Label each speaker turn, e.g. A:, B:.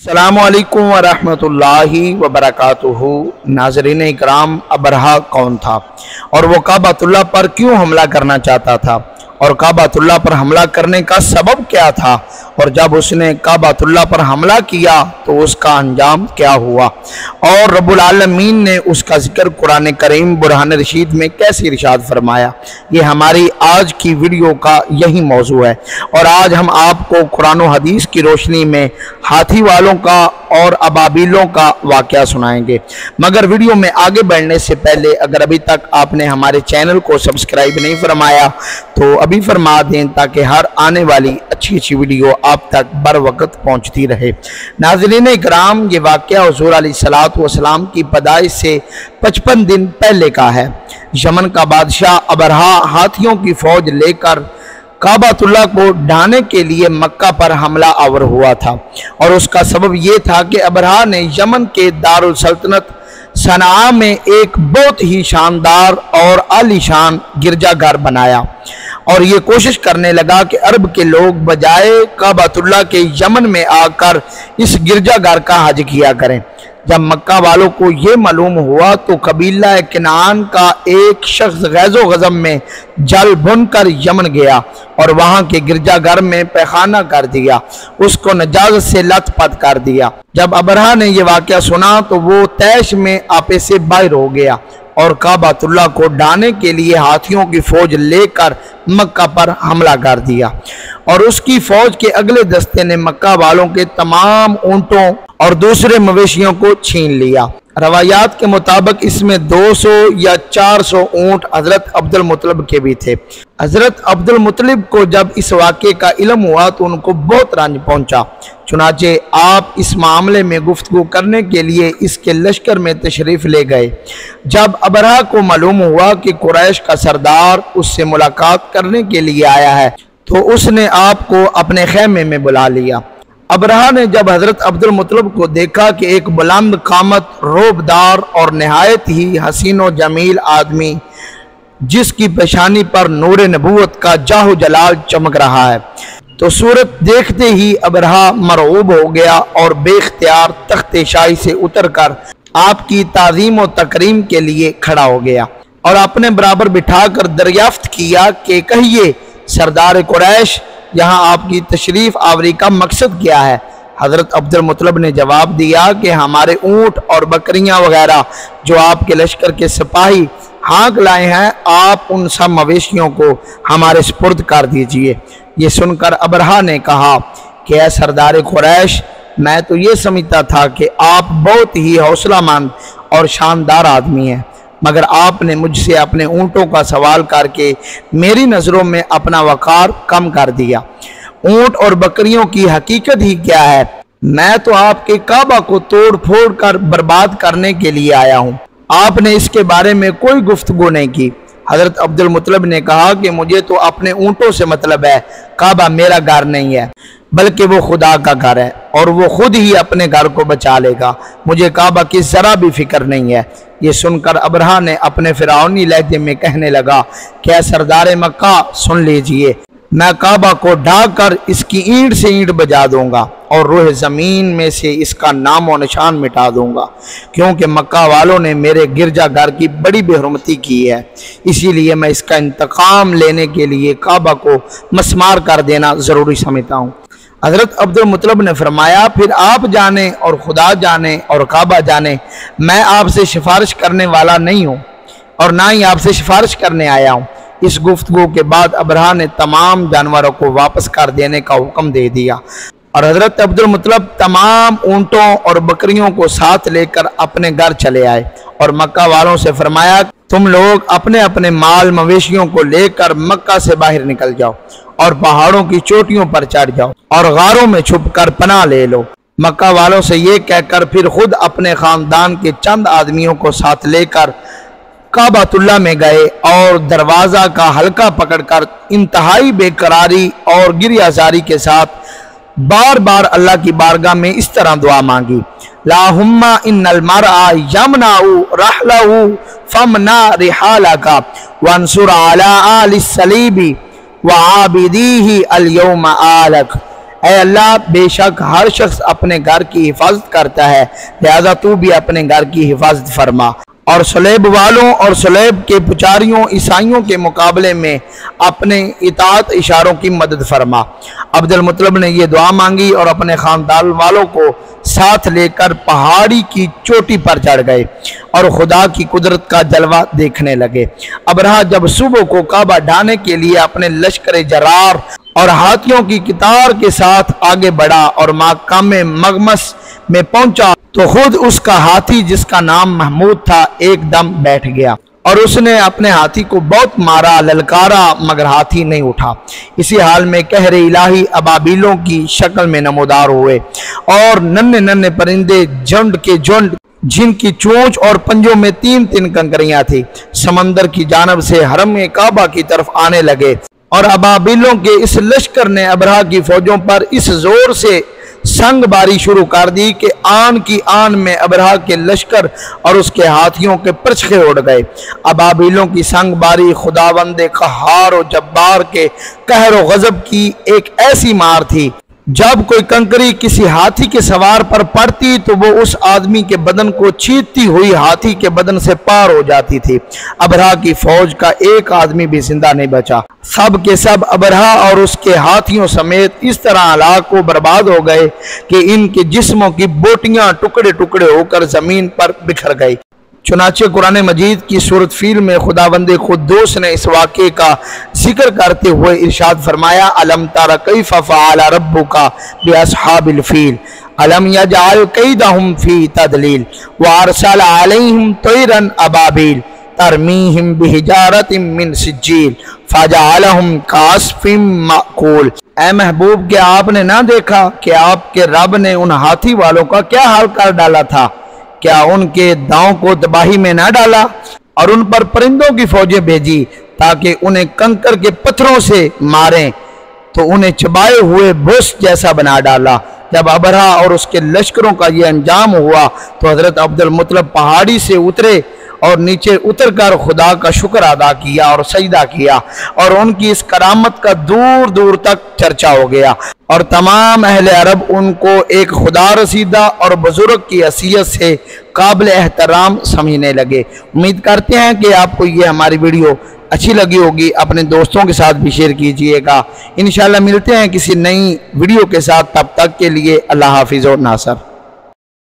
A: अस्सलामुअलैकुम वरहमतुल्लाहि वबरकातुहू। नाज़रीन इकराम, अबरहा कौन था और वो काबतुल्लाह पर क्यों हमला करना चाहता था और काबतुल्लाह पर हमला करने का सबब क्या था, और जब उसने काबतुल्लाह पर हमला किया तो उसका अंजाम क्या हुआ, और रब्बुल आलमीन ने उसका जिक्र कुरान करीम बुरहान रशीद में कैसे इरशाद फरमाया। ये हमारी आज की वीडियो का यही मौजू है। और आज हम आपको कुरान और हदीस की रोशनी में हाथी वालों का और अबाबीलों का वाक़या सुनाएंगे। मगर वीडियो में आगे बढ़ने से पहले अगर अभी तक आपने हमारे चैनल को सब्सक्राइब नहीं फरमाया तो अभी फरमा दें, ताकि हर आने वाली अच्छी अच्छी वीडियो आप तक बर वक्त पहुँचती रहे। नाज़रीन इकराम, ये वाक़या हुज़ूर अलैहिस्सलातु वस्सलाम की पैदाइश से 55 दिन पहले का है। यमन का बादशाह अबरहा हाथियों की फौज लेकर काबतुल्लाह को ढाने के लिए मक्का पर हमला आवर हुआ था, और उसका सबब यह था कि अबरहा ने यमन के दारुल सल्तनत सनआ में एक बहुत ही शानदार और आलीशान गिरजाघर बनाया और ये कोशिश करने लगा कि अरब के लोग बजाय काबतुल्लाह के यमन में आकर इस गिरजाघर का हज किया करें। जब मक्का वालों को ये मालूम हुआ तो कबीला किनान का एक शख्स गैज़ो गज़ब में जल भुन कर यमन गया और वहाँ के गिरजाघर में पैखाना कर दिया, उसको नजाजत से लथपथ कर दिया। जब अबरहा ने यह वाक़या सुना तो वो तैश में आपे से बाहर हो गया और काबतुल्लाह को ढाने के लिए हाथियों की फौज लेकर मक्का पर हमला कर दिया, और उसकी फौज के अगले दस्ते ने मक्का वालों के तमाम ऊंटों और दूसरे मवेशियों को छीन लिया। रवायात के मुताबिक इसमें 200 या 400 ऊंट हजरत अब्दुल मुत्तलिब के भी थे। हजरत अब्दुल मुत्तलिब को जब इस वाक़े का इल्म हुआ तो उनको बहुत रंज पहुंचा। चुनाचे आप इस मामले में गुफ्तगू करने के लिए इसके लश्कर में तशरीफ़ ले गए। जब अबरहा को मालूम हुआ कि कुरैश का सरदार उससे मुलाकात करने के लिए आया है तो उसने आपको अपने खेमे में बुला लिया। अबरहा ने जब हजरत अब्दुल मुत्तलिब को देखा कि एक बुलंद कामत, रोबदार और नहायत ही हसीन व जमील आदमी जिसकी पेशानी पर नूर नबूवत का जाहो जलाल चमक रहा है, तो सूरत देखते ही अबरहा मरऊब हो गया और बेख्तियार तख्ते शाही से उतरकर आपकी ताज़ीम व तकरीम के लिए खड़ा हो गया और अपने बराबर बिठाकर दरियाफ्त किया कि कहिए सरदार कुरैश, यहाँ आपकी तशरीफ़ आवरी का मकसद क्या है। हज़रत अब्दुल मुत्तलिब ने जवाब दिया कि हमारे ऊँट और बकरियाँ वगैरह जो आपके लश्कर के सिपाही हाँक लाए हैं, आप उन सब मवेशियों को हमारे सुपुर्द कर दीजिए। ये सुनकर अबरहा ने कहा कि ऐ सरदार कुरैश, मैं तो ये समझता था कि आप बहुत ही हौसलामंद और शानदार आदमी हैं, मगर आपने मुझसे अपने ऊँटों का सवाल करके मेरी नज़रों में अपना वक़ार कम कर दिया। ऊँट और बकरियों की हकीकत ही क्या है? मैं तो आपके काबा को तोड़ फोड़ कर बर्बाद करने के लिए आया हूँ। आपने इसके बारे में कोई गुफ्तगू नहीं की। हज़रत अब्दुल मुत्तलिब ने कहा कि मुझे तो अपने ऊँटों से मतलब है, काबा मेरा घर नहीं है बल्कि वो खुदा का घर है और वो खुद ही अपने घर को बचा लेगा। मुझे काबा की ज़रा भी फिक्र नहीं है। ये सुनकर अबरहा ने अपने फिरौनी लहजे में कहने लगा कि सरदार मक्का, सुन लीजिए, मैं काबा को ढाक कर इसकी ईंट से ईंट बजा दूंगा और रूह ज़मीन में से इसका नाम व निशान मिटा दूंगा, क्योंकि मक्का वालों ने मेरे गिरजाघर की बड़ी बेहुरमती की है। इसीलिए मैं इसका इंतकाम लेने के लिए काबा को मस्मार कर देना ज़रूरी समझता हूँ। हज़रत अब्दुल मुत्तलिब ने फरमाया, फिर आप जाने और खुदा जाने और काबा जाने, मैं आपसे सिफारिश करने वाला नहीं हूँ और ना ही आपसे सिफारिश करने आया हूँ। इस गुफ्तगू के बाद अबरहा ने तमाम जानवरों को वापस कर देने का हुक्म दे दिया और हज़रत अब्दुल मुत्तलिब तमाम ऊँटों और बकरियों को साथ लेकर अपने घर चले आए और मक्का वालों से फरमाया, तुम लोग अपने अपने माल मवेशियों को लेकर मक्का से बाहर निकल जाओ और पहाड़ों की चोटियों पर चढ़ जाओ और गारों में छुपकर पनाह ले लो। मक्का वालों से ये कहकर फिर खुद अपने खानदान के चंद आदमियों को साथ लेकर काबतुल्लाह में गए और दरवाज़ा का हल्का पकड़कर इंतहाई बेकरारी और गिरियाजारी के साथ बार बार अल्लाह की बारगाह में इस तरह दुआ मांगी, लाहुम्मा इन्नल मरआ यमनाउ रहलहु फमना रिहालका वंसुर अला आलिस सलीबी व आबिदीही अल यौम आलक। اے اللہ بے شک ہر شخص اپنے گھر کی حفاظت کرتا ہے، لہذا تو بھی اپنے گھر کی حفاظت فرما، اور صلیب والوں اور صلیب کے پجاریوں عیسائیوں کے مقابلے میں اپنے اطاعت اشاروں کی مدد فرما۔ عبد المطلب نے یہ دعا مانگی اور اپنے خاندان والوں کو ساتھ لے کر پہاڑی کی چوٹی پر چڑھ گئے اور خدا کی قدرت کا جلوہ دیکھنے لگے۔ ابرہہ جب صبح کو کعبہ ڈھانے کے لیے اپنے لشکر جرار اور ہاتھیوں کی قطار کے ساتھ آگے بڑھا اور مقام مغمس میں پہنچا تو خود اس کا ہاتھی جس کا نام محمود تھا ایک دم بیٹھ گیا، اور اس نے اپنے ہاتھی کو بہت مارا للکارا مگر ہاتھی نہیں اٹھا۔ اسی حال میں قہر الہی ابابیلوں کی شکل میں نمودار ہوئے، اور ننھے ننھے پرندے جھنڈ کے جھنڈ جن کی چونچ اور پنجوں میں 3 کنکریاں تھیں سمندر کی جانب سے حرم کعبہ کی طرف آنے لگے، اور ابابیلوں کے اس لشکر نے ابرہہ کی فوجوں پر اس زور سے سنگ باری شروع کر دی کہ آن کی آن میں ابرہہ کے لشکر اور اس کے ہاتھیوں کے پرچھے اڑ گئے۔ ابابیلوں کی سنگ باری خداوند قہار و جبار کے قہر و غضب کی ایک ایسی مار تھی، جب کوئی کنکری کسی ہاتھی کے سوار پر پڑتی تو وہ اس آدمی کے بدن کو چھیدتی ہوئی ہاتھی کے بدن سے پار ہو جاتی تھی۔ ابرہہ کی فوج کا ایک آدمی بھی زندہ نہیں بچا، سب کے سب ابرہہ اور اس کے ہاتھیوں سمیت اس طرح ہلاک و برباد ہو گئے کہ ان کے جسموں کی بوٹیاں ٹکڑے ٹکڑے ہو کر زمین پر بکھر گئی۔ چنانچہ قرآن مجید کی سورۃ فیل میں خداوند قدوس نے اس واقعے کا ذکر کرتے ہوئے ارشاد فرمایا، الم تر کیف فعل ربک باصحاب الفیل الم یجعل کیدہم فی تضلیل وارسل علیہم طیرا ابابیل ترمیہم بحجارۃ من سجیل فجعلہم کعصف مأکول۔ اے محبوب کہ آپ نے نہ دیکھا کہ آپ کے رب نے ان ہاتھی والوں کا کیا حال کر ڈالا تھا؟ کیا ان کے داؤں کو تباہی میں نہ ڈالا اور ان پر پرندوں کی فوجیں بھیجی تاکہ انہیں کنکر کے پتھروں سے ماریں تو انہیں چبائے ہوئے بھوس جیسا بنا ڈالا۔ جب ابرہہ اور اس کے لشکروں کا یہ انجام ہوا تو حضرت عبد المطلب پہاڑی سے اترے اور نیچے اتر کر خدا کا شکر ادا کیا اور سجدہ کیا، اور ان کی اس کرامت کا دور دور تک چرچا ہو گیا، اور تمام اہل عرب ان کو ایک خدا رسیدہ اور بزرگ کی حیثیت سے قابل احترام سمجھنے لگے۔ امید کرتے ہیں کہ آپ کو یہ ہماری ویڈیو اچھی لگی ہوگی، اپنے دوستوں کے ساتھ بھی شیئر کیجئے گا۔ انشاءاللہ ملتے ہیں کسی نئی ویڈیو کے ساتھ، تب تک کے لیے اللہ حافظ و ناصر۔